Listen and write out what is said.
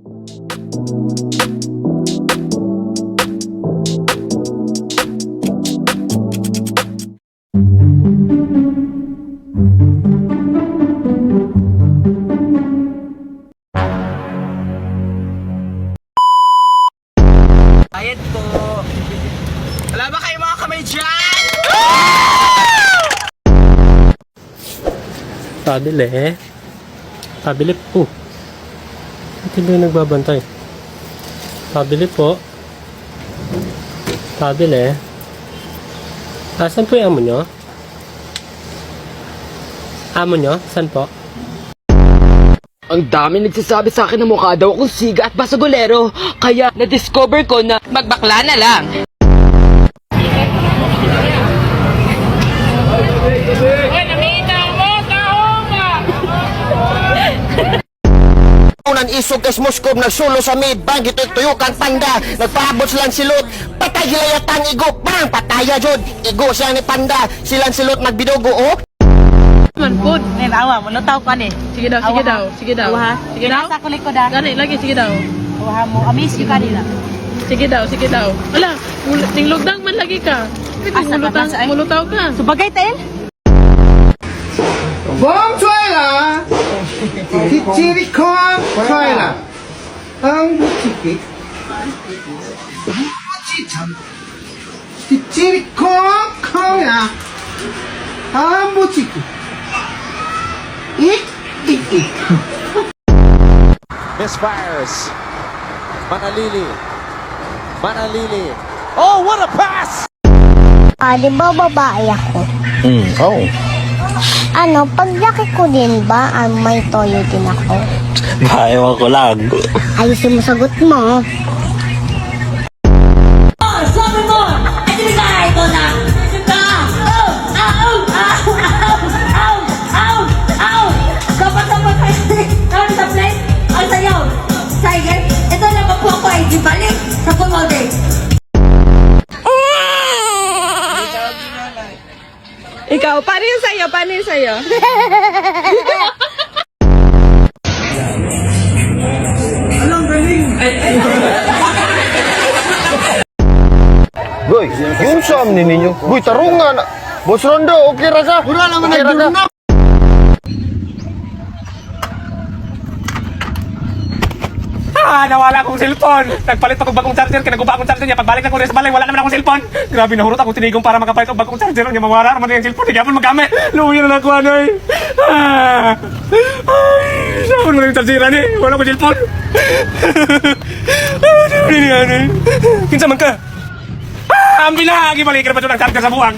Bayad po. Wala ba kayo mga kamay dyan? Pabili eh. Pabili po. Hindi ba yung nagbabantay? Pabili po. Pabili. Saan po yung amo nyo? Amo nyo? Saan po? Ang dami nagsasabi sa akin na mukha daw akong siga at basagolero. Kaya na-discover ko na magbakla na lang. Unan isog kay Moskob nagsulo sa may bang ito tuyukan panda nagpaabot silang silot patay gilayatan igo bang pataya jud igo siya ni panda silang silot nagbidugo oh Man pud. Nay awa mo taw ka ni. Sige daw, sige daw, sige daw. Awa. Sige daw. Sa kulik ko da. Gani lagi sige daw. Awa mo amis ka nila. Sige daw, sige daw. Ala, tinglugdang man lagi ka. Mulutaw ka. Subagay tail. 风吹了，叽里哐吹了，不叽里哐哐呀，不叽叽， Misfires. Manalili. Manalili. Oh, what a pass! Di ba babae ako? Oh. Ano, paglaki ko din ba, may toyo din ako? Ewan ko lang. Ayusin mo sagot mo. Sabi mo! Ay, tinigay ko na! Ow! Dapat kayo sa plate. Ang sayaw. Sige, ito na po ako ay ibalik sa kumode. Ikaw, paano yung sayo? Paano yung sayo? Boy yun sa amnin ninyo boy tarungan Boss Rondo okay ra ka wala naman nagdurna Nawala akong cellphone. Nagpalit ako bagong charger. Kinaguba akong charger niya. Pagbalik na ko rin sa balay, wala naman akong cellphone. Grabe, nahurot ako tinigong para makapalit ako bagong charger. Niya mawara naman yung cellphone. Hindi ako magamit. Luwi na nakuha na eh. Ay, saan mo na yung chargeran eh. Wala ko cellphone. Hindi nga eh. Kinsa man ka? Ang binahagi balik ka na pa ito ng charger sa buwang.